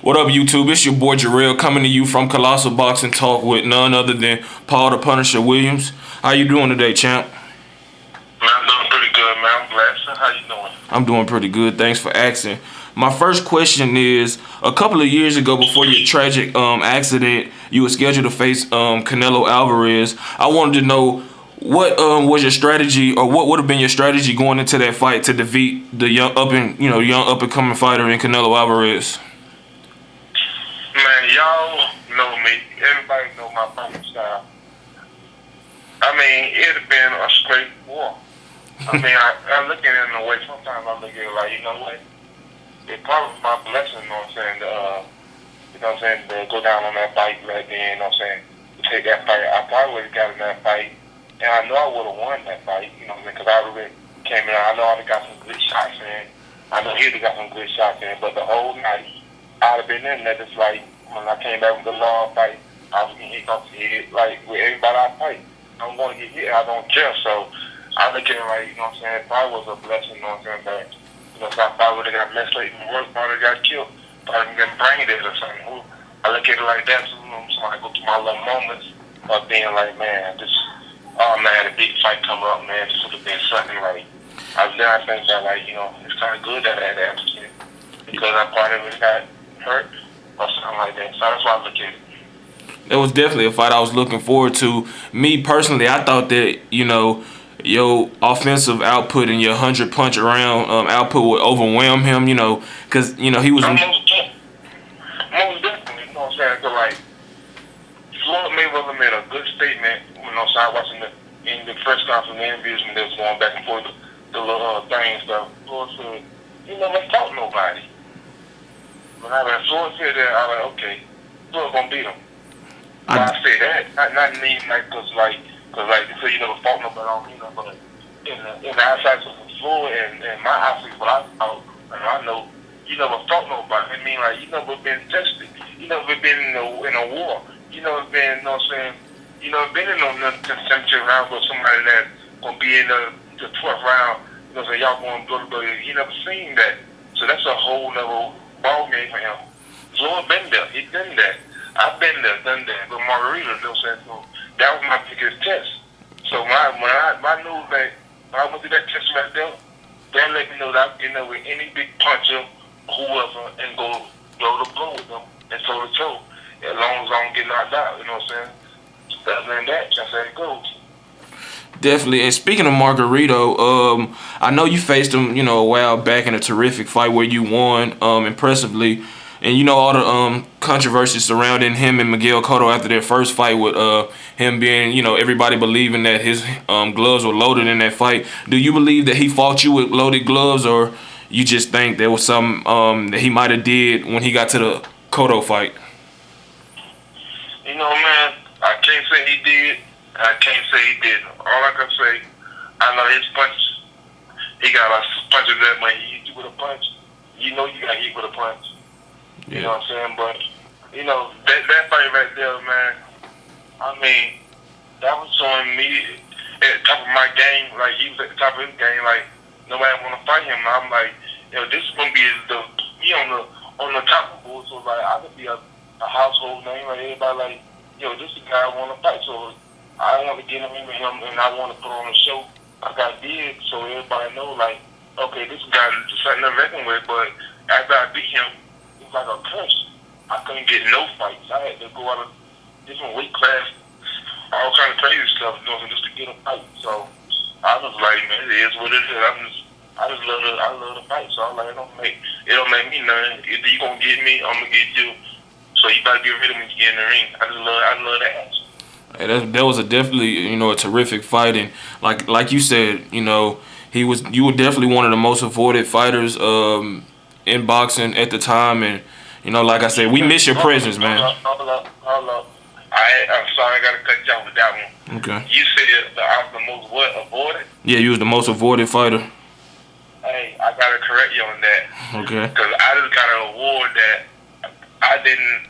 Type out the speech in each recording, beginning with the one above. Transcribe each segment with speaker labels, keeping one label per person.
Speaker 1: What up, YouTube? It's your boy Jarrell coming to you from Colossal Boxing Talk with none other than Paul the Punisher Williams. How you doing today, champ?
Speaker 2: Man, I'm doing pretty good, man. I'm blessed. How you doing?
Speaker 1: I'm doing pretty good. Thanks for asking. My first question is: a couple of years ago, before your tragic accident, you were scheduled to face Canelo Alvarez. I wanted to know what was your strategy, or what would have been your strategy going into that fight to defeat the young up and coming fighter in Canelo Alvarez.
Speaker 2: Man, y'all know me. Everybody know my fighting style. I mean, it'd have been a straight war. I mean, I look at it in a way. Sometimes I look at it like, you know what? It probably was my blessing, you know what I'm saying, to go down on that fight right then, you know what I'm saying, to take that fight. I probably would have got in that fight, and I know I would have won that fight, you know what I mean, because I really came in. I know I would have got some good shots in. I know he'd have got some good shots in, but the whole night, I'd have been in there just like when I came back with the long fight, I was getting hit off the head, like with everybody I fight. I'm going to get hit, I don't care, so I look at it like, you know what I'm saying, it probably was a blessing, you know what I'm saying, that, you know, if I probably would have got messed up even worse, probably got killed, probably got brain dead or something. I look at it like that, so, you know, so I go through my little moments of being like, man, man, I had a big fight come up, man, this would have been something like, I think that, like, you know, it's kind of good that I had that accident, because I probably would have got hurt or something like that, so that's why I look at it.
Speaker 1: It was definitely a fight I was looking forward to. Me personally, I thought that your offensive output and your 100 punch around output would overwhelm him. Because he was.
Speaker 2: Most definitely, you know what I'm saying? Cause like Floyd Mayweather made a good statement when I was watching in the press conference, the interviews when they was going back and forth, the little thing stuff. Floyd said, "You never fought nobody." When Floyd said that, I was like, okay, Floyd gonna beat him. I say that, not mean like, cause you say you never fought nobody, I don't mean that, but in the outside of Floyd and my outside, what I thought, and I know, you never fought nobody. I mean, like, you never been tested. You never been in a war. You never been, you know what I'm saying, you never been in no championship round with somebody that's gonna be in the 12th round, you know what I'm saying, y'all going to go. You never seen that. So that's a whole level ball game for him. Floyd been there. He been there. I've been there, done that with Margarita, you know what I'm saying? So that was my biggest test. So when I knew that when I went through that test right there, that let me know that I can get there with any big puncher, whoever, and go to blow with them and toe to toe. As long as I don't get knocked out, you know what I'm saying? Other than that, that's how it goes.
Speaker 1: Definitely. And speaking of Margarito, I know you faced him, a while back in a terrific fight where you won impressively. And all the controversy surrounding him and Miguel Cotto after their first fight with him being, everybody believing that his gloves were loaded in that fight. Do you believe that he fought you with loaded gloves, or you just think there was some that he might have did when he got to the Cotto fight?
Speaker 2: You know, man, I can't say he did. I can't say he didn't. All I can say, I know his punch. He got a punch of that when he hit you with a punch. You know you got hit with a punch.
Speaker 1: Yeah.
Speaker 2: You know what I'm saying? But, that fight right there, man, I mean, that was showing me at the top of my game, like he was at the top of his game, like nobody want to fight him. And I'm like, this is going to be on the top of the board, so like I could be a household name, like everybody like, this is the guy I want to fight. So I want to get him in with him, and I want to put on a show like I did, so everybody know, like, okay, this guy is something to reckon with. But after I beat him, like a curse. I couldn't get no fights. I had to go out of different weight class, all kind of crazy stuff, just to get a fight. So I was like, man, it is what it is. I love the fight. So I'm like, it don't make me nothing. Either you gonna get me, I'm gonna get you. So you better get rid of me to get in the ring. I love that.
Speaker 1: Hey, that was a definitely a terrific fight, and like you said, you were definitely one of the most avoided fighters in boxing at the time, and like I said, we miss your presence, man.
Speaker 2: Hold up. I'm sorry, I gotta cut you off with that one.
Speaker 1: Okay.
Speaker 2: You said that I was the most avoided?
Speaker 1: Yeah, you was the most avoided fighter.
Speaker 2: Hey, I gotta correct you on that.
Speaker 1: Okay.
Speaker 2: Because I just got an award that I didn't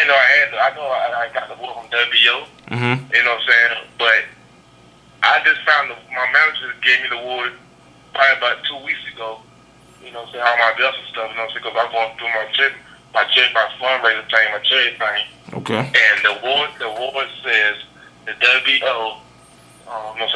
Speaker 2: know I had. I know I got the award from WO.
Speaker 1: Mm-hmm.
Speaker 2: You know what I'm saying? But I just found my manager gave me the award probably about 2 weeks ago. You know what I'm saying? All my belts and stuff, because I'm going through my trip my fundraiser thing, my charity thing.
Speaker 1: Okay.
Speaker 2: And the award says the WBO, Paul as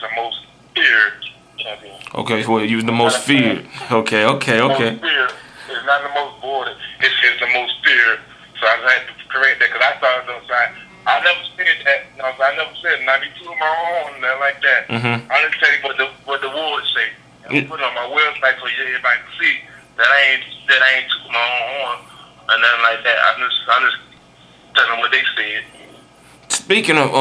Speaker 2: the most feared champion.
Speaker 1: Okay, well, you was the most feared. Okay.
Speaker 2: Most feared. It's not the most boarded. It's the most feared. So I had to correct that because I thought it was like, I never said that. No, I never said 92 my own, nothing like that.
Speaker 1: Mm-hmm.
Speaker 2: I just tell you what the awards say. I put it on my website so everybody can see that I ain't took my own horn or nothing like that. I just tell them what they said.
Speaker 1: Speaking of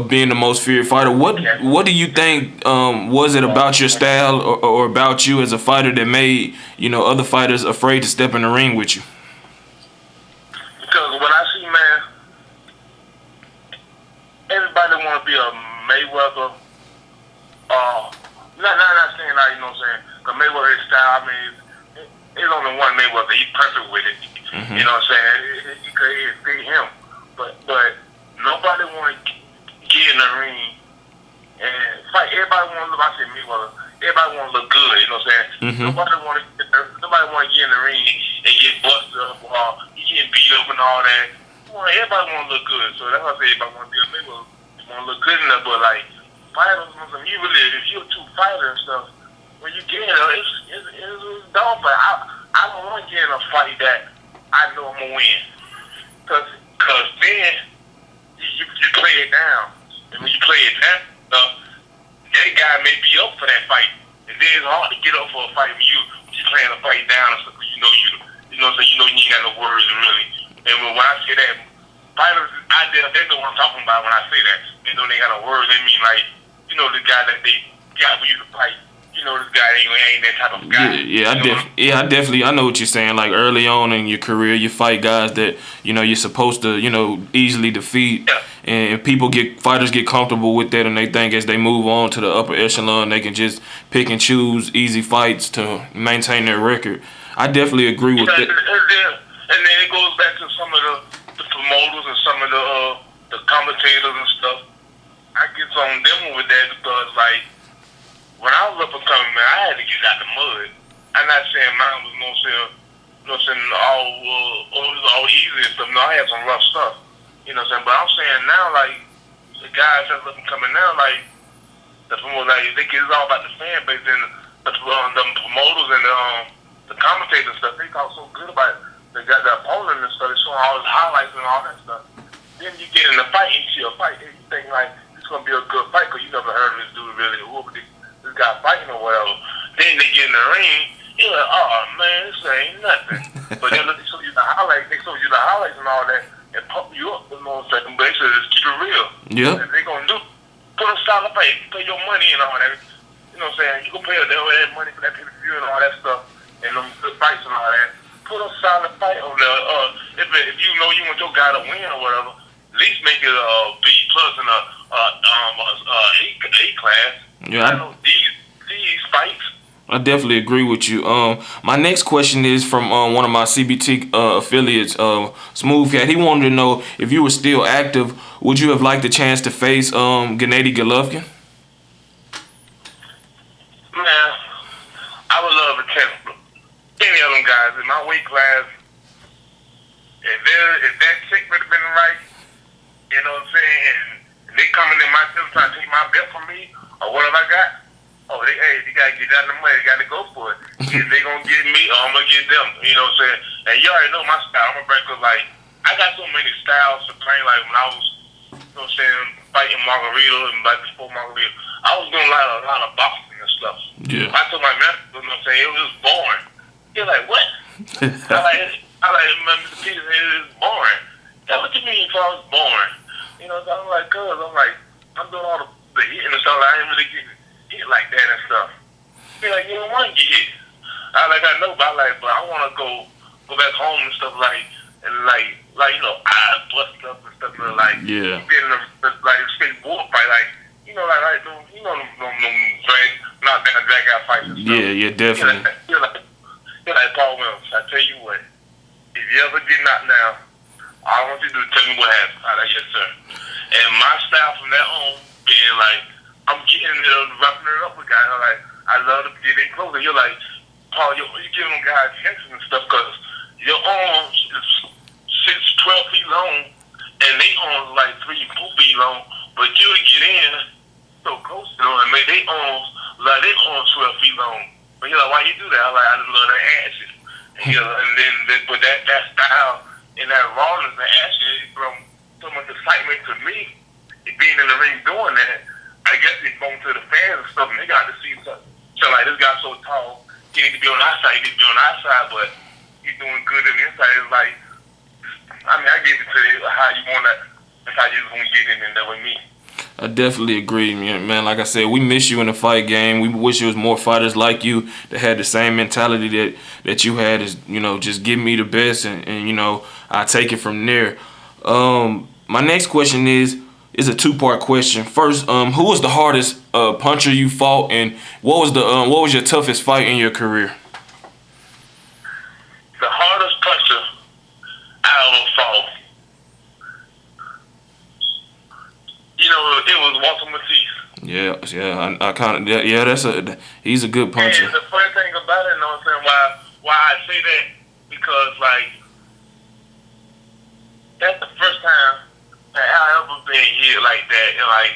Speaker 1: being the most feared fighter, what do you think was it about your style or about you as a fighter that made other fighters afraid to step in the ring with you?
Speaker 2: Because when I see, man, everybody want to be a Mayweather. Not saying that, you know what I'm saying? Because Mayweather, his style, I mean, it's only one Mayweather. He's perfect with it.
Speaker 1: Mm-hmm.
Speaker 2: You know what I'm saying? It could fit him. But nobody want to get in the ring and fight. Everybody want to look. I said Mayweather. Everybody want to look good. You know what I'm saying?
Speaker 1: Mm-hmm.
Speaker 2: Nobody want to get in the ring and get busted up or getting beat up and all that. Everybody want to look good. So that's why I say everybody want to be a Mayweather. You want to look good enough, but like fighters, you really, if you're a true fighter and stuff, when you get in it's dumb. But I don't want to get in a fight that I know I'm gonna win. Cause then you play it down, and when you play it down, that guy may be up for that fight, and then it's hard to get up for a fight when you playing a fight down and stuff. So you ain't got no words really. And when I say that, fighters out there, they know what I'm talking about when I say that. They know they got no words. They mean like, the guy that they got for you to fight. This guy ain't that type of guy.
Speaker 1: I definitely I know what you're saying. Like early on in your career, you fight guys that you're supposed to easily defeat,
Speaker 2: Yeah.
Speaker 1: and fighters get comfortable with that, and they think as they move on to the upper echelon, they can just pick and choose easy fights to maintain their record. I definitely agree with that.
Speaker 2: And then it goes back to some of the promoters and some of the commentators and stuff. I get on them with that because like, when I was up and coming, man, I had to get out the mud. I'm not saying mine was all easy and stuff. No, I had some rough stuff. You know what I'm saying? But I'm saying now, like, the guys that's up and coming now, like, the promoters, like, they get it's all about the fan base and the promoters and the commentators and stuff. They talk so good about it. They got the opponent and stuff. They showing all his highlights and all that stuff. Then you get in the fight and you see a fight and you think, like, it's going to be a good fight because you never heard of this dude really this guy fighting or whatever. Then they get in the ring, you're like, oh man, this ain't nothing. But then they show you the highlights, and all that, and pump you up, you know what I'm saying? But they say just keep it real.
Speaker 1: Yeah.
Speaker 2: And they gonna do put a solid fight, pay your money and all that. You know what I'm saying? You can pay that money for that pay-per-view and all that stuff, and them good fights and all that. Put a solid fight on there. If you know you want your guy to win or whatever, at least make it a B plus and a A class.
Speaker 1: Yeah,
Speaker 2: these fights.
Speaker 1: I definitely agree with you. My next question is from one of my CBT affiliates, Smooth Cat. He wanted to know if you were still active, would you have liked the chance to face Gennady Golovkin?
Speaker 2: Man, I would love to chance any of them guys in my weight class. If that chick would have been right, you know what I'm saying, and they coming in my gym trying to take my belt from me or whatever I got. They gotta get out of the money. They gotta go for it. If they gonna get me, or I'm gonna get them. You know what I'm saying? And you already know my style. I'm a breaker. Like I got so many styles to play. Like when I was, you know what I'm saying, fighting Margarito and like before Margarito, I was doing a lot of boxing and stuff.
Speaker 1: Yeah.
Speaker 2: I told my master, you know what I'm saying, it was boring. He was like, what? I like Mr. Peter. It's boring. That's what you mean? So I was boring. You know, so I'm like, I'm doing all the hitting and stuff. I ain't really getting hit like that and stuff. Be like, you don't want to get hit. I know, but I want to go back home and stuff like eyes busted up and stuff like
Speaker 1: yeah.
Speaker 2: Being in a straight bull fight, drag out fights and stuff.
Speaker 1: Yeah, definitely.
Speaker 2: You're like Paul Williams. I tell you what, if you ever get knocked down, all I want you to do is tell me what happened. I like, yes, sir. And my style from that on being like, I'm getting wrapping it up with guys. I love to get in closer. You're like, Paul, you give them guys attention and stuff because your arms is 6, 12 feet long, and they arms like 3, 4 feet long. But you to get in so close to them and make their arms like they arms 12 feet long. But you're like, why you do that? I'm like, I just love their asses. And then but that style and that rawness and ashes from so much excitement to me, being in the ring doing that. I guess it's going to the fans and stuff, and they got to see something. So like, this guy's so tall, he need to be on our side, he need to be on our side, but he's doing good in the inside. It's like, I mean, I give it to you how you want that. That's how you going to get in there with me.
Speaker 1: I definitely agree, man. Like I said, we miss you in the fight game. We wish there was more fighters like you that had the same mentality that you had. Is just give me the best, and I take it from there. My next question is a two-part question. First, who was the hardest puncher you fought, and what was your toughest fight in your career?
Speaker 2: The hardest puncher I ever fought, it was Walter Matisse.
Speaker 1: Yeah. I kind of he's a good puncher.
Speaker 2: And the funny thing about it, you know what I'm saying, why I say that, because like that's the first time that I ever been hit like that, and like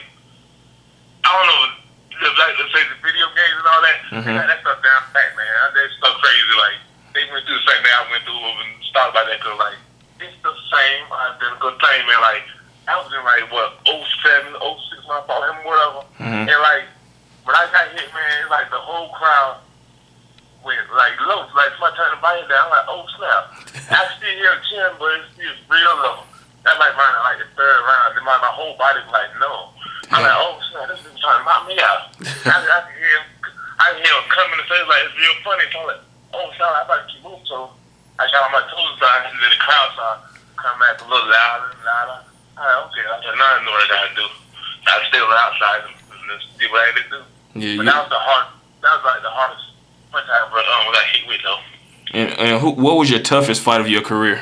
Speaker 2: I don't know, like let's say the video games and all that, that stuff down pat, man. That stuff crazy. Like they went through the same thing I went through and started by that, cause like it's the same identical thing, man. Like I was in like what 07, 06 when I fought him, whatever, and like when I got hit, man, it's like the whole crowd went like low, like somebody turned the volume down. I'm like, oh snap! I still hear a chin, but it's still real low. That like mine, like the third round, then my whole body was like, no. I'm like, oh snap, this is trying to knock me out. I can hear him coming to say like it's real funny. So I'm like, oh snap, I better keep moving. So I got on my toes down, and then the crowd started coming back a little louder and louder. I'm like, okay, I said, now I know what I gotta do. I stay on the outside and just do what I had to do.
Speaker 1: Yeah,
Speaker 2: but that was like the hardest punch I ever got hit with though.
Speaker 1: And what was your toughest fight of your career?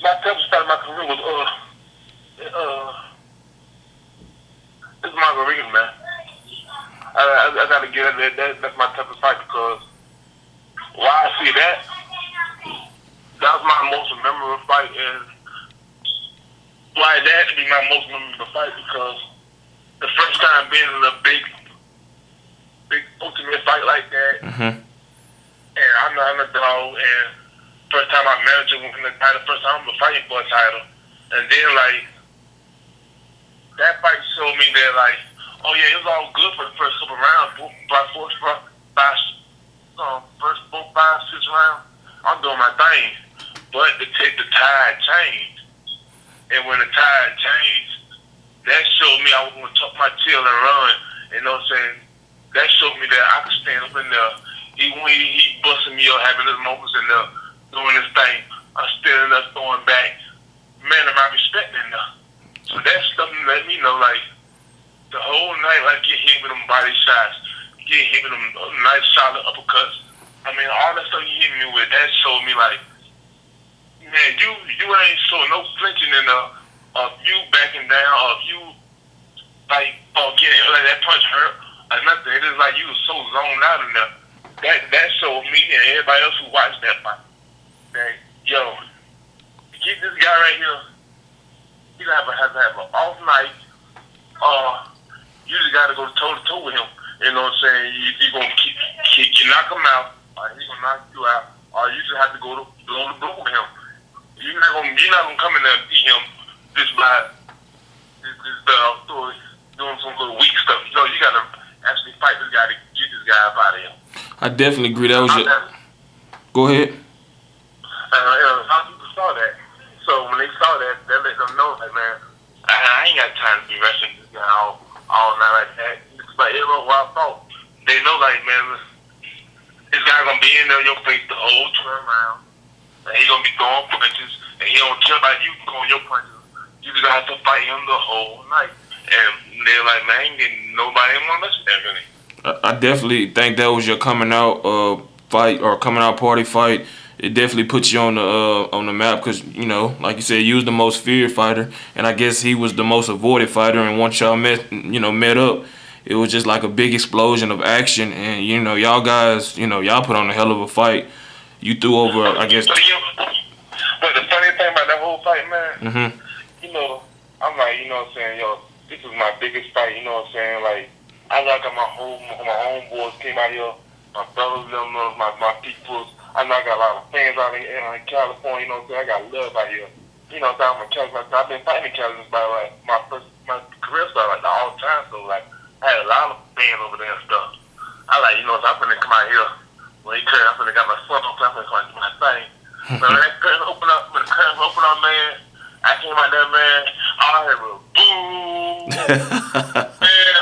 Speaker 2: My toughest fight of my career was this Margarita, man. I gotta get it. That's my toughest fight because why I see that was my most memorable fight, and why that had to be my most memorable fight because the first time being in a big ultimate fight like that, and I'm not a dog, and first time my manager won the title, first time I'm fighting for a title, and then like that fight showed me that like, oh yeah, it was all good for the first couple rounds, first 4, 5, 6 rounds, I'm doing my thing, but the tide changed, and when the tide changed, that showed me I was going to tuck my tail and run, you know what I'm saying? That showed me that I could stand up in there, even when he busting me up, having his moments in there, doing this thing, I'm standing up, throwing back, man of my respect in there. So that's something that let me know, like, the whole night, like, get hit with them body shots, get hit with them nice solid uppercuts. I mean, all that stuff you hit me with, that showed me, like, man, you ain't showing no flinching in there of you backing down, of you, like, getting, like, that punch hurt or nothing. It is like you was so zoned out in there. That showed me and everybody else who watched that fight that, yo, keep this guy right here, he has to have an off night, you just got to go toe-to-toe with him. You know what I'm saying? You're going to knock him out, or he's going to knock you out, or you just have to go to blow the blue with him. You're not gonna come in there and beat him just by doing some little weak stuff. You know, you got to actually fight this guy to get this guy up out of here.
Speaker 1: I definitely agree. That was your... Go ahead.
Speaker 2: Some people saw that. So when they saw that, they let them know, like, man, I ain't got time to be wrestling this guy all night like that. It's like, everyone who I fought, they know, like, man, this guy gonna be in there in your face the whole turn around. And he gonna be throwing punches, and he don't care about you throwing your punches. You just gonna have to fight him the whole night. And they're like, man, nobody want to listen to that, really.
Speaker 1: I definitely think that was your coming out fight or coming out party fight. It definitely puts you on the map because, you know, like you said, you was the most feared fighter, and I guess he was the most avoided fighter. And once y'all met up, it was just like a big explosion of action, and y'all guys, y'all put on a hell of a fight. You threw over, I guess.
Speaker 2: But the funny thing about that whole fight, man,
Speaker 1: Mhm.
Speaker 2: I'm like, what I'm saying, this is my biggest fight, you know what I'm saying? Like, I got my homeboys came out here, my brothers, my peoples. I know I got a lot of fans out here in California, you know what I'm saying? I got love out here. You know what I'm saying? I've been fighting in California by like my career started like all the time, so like I had a lot of fans over there and stuff. I like, I'm finna come out here. When he came, I'm finna got my foot on, I'm finna come out and do my thing. So when that curtain open up, man, I came out there, man, all I heard was boo. Man,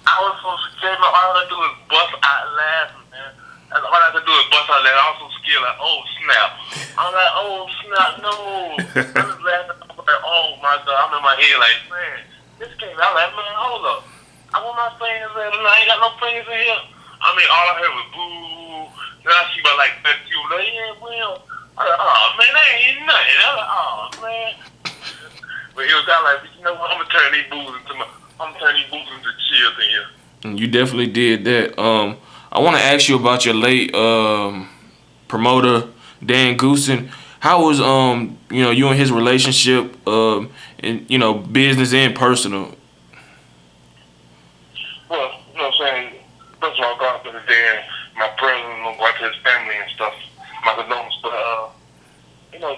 Speaker 2: I was so scared, man. All I could do was bust out laughing, man. That's all I could do is bust out laughing. I was so scared, like, oh, snap. I'm like, oh, snap, no. I was laughing. I'm like, oh, my God. I'm in my head like, man, this came out. I'm like, man, hold up. I want my fans there tonight. I ain't got no fans in here. I mean, all I heard was boo. Then I see about like 30 people like, yeah, well. I was like, oh, man, that ain't nothing. I was like, oh, man. But he was out like, you know what? I'm gonna turn these boos into chills in here.
Speaker 1: You definitely did that. I want to ask you about your late promoter Dan Goossen. How was you and his relationship, and business and personal?
Speaker 2: Well, you know what I'm saying? First of all, God bless Dan, my president, my wife, his family and stuff. My condolences, but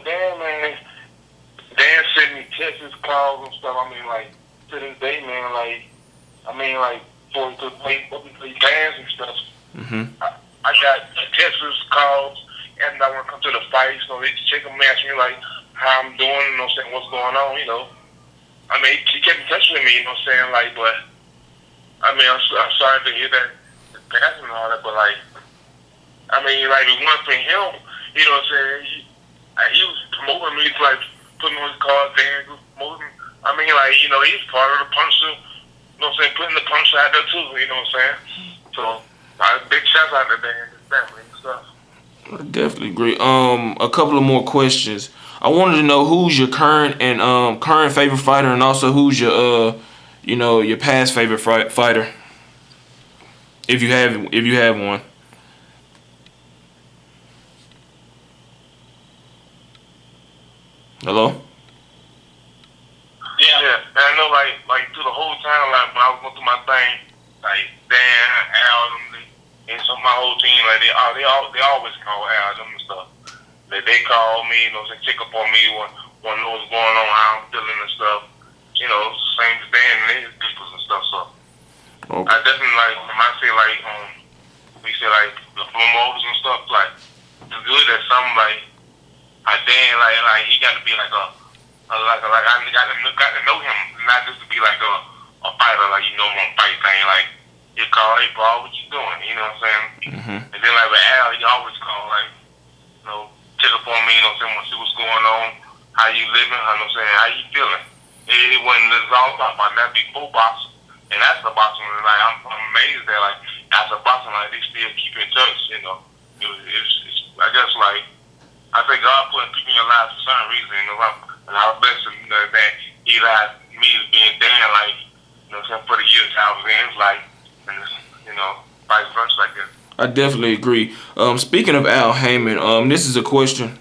Speaker 2: Dan, man, Dan sent me texts, calls and stuff. I mean, like, to this day, man, for to play bands and stuff.
Speaker 1: Mm-hmm.
Speaker 2: I got texts, calls, and I want to come to the fight, so they check them, ask me, like, how I'm doing, saying, what's going on, I mean, he kept in touch with me, like, but, I mean, I'm sorry to hear that passing and all that, but, like, I mean, like, it was one for him, you know what I'm saying, he was promoting me, like, putting on his card, Dan was promoting. I mean, like, he's part of the puncher, putting the puncher out there too, you know what I'm saying? So, big shout out to Dan and his family and stuff.
Speaker 1: I definitely agree. A couple of more questions. I wanted to know who's your current favorite fighter, and also who's your your past favorite fighter, if you have one. Hello?
Speaker 2: Yeah. And I know, like through the whole time, like when I was going through my thing, like Dan, Al, and so my whole team, like they always call Al them and stuff. They call me, check up on me when know what's going on, how I'm feeling and stuff. Same as Dan and his people and stuff. So
Speaker 1: Okay.
Speaker 2: I definitely like when I say like we say like the promoters and stuff, like it's good that some like Dan like he got to be like I got to know him, not just to be like a fighter, like one fight thing. Like you call, hey bro, what you doing? You know what I'm saying?
Speaker 1: Mm-hmm.
Speaker 2: And then like with Al, he always call like check up on me, want to see what's going on, how you living, how you feeling. It wasn't it's all about that before boxing, and that's the boxing. And like I'm amazed that like after boxing, like they still keep in touch. It's I guess like I think God put people in your life for some reason. And I was blessed that He allowed me to be in Dan, like for the years I was in his life, and vice versa, like that.
Speaker 1: I definitely agree. Speaking of Al Haymon, this is a question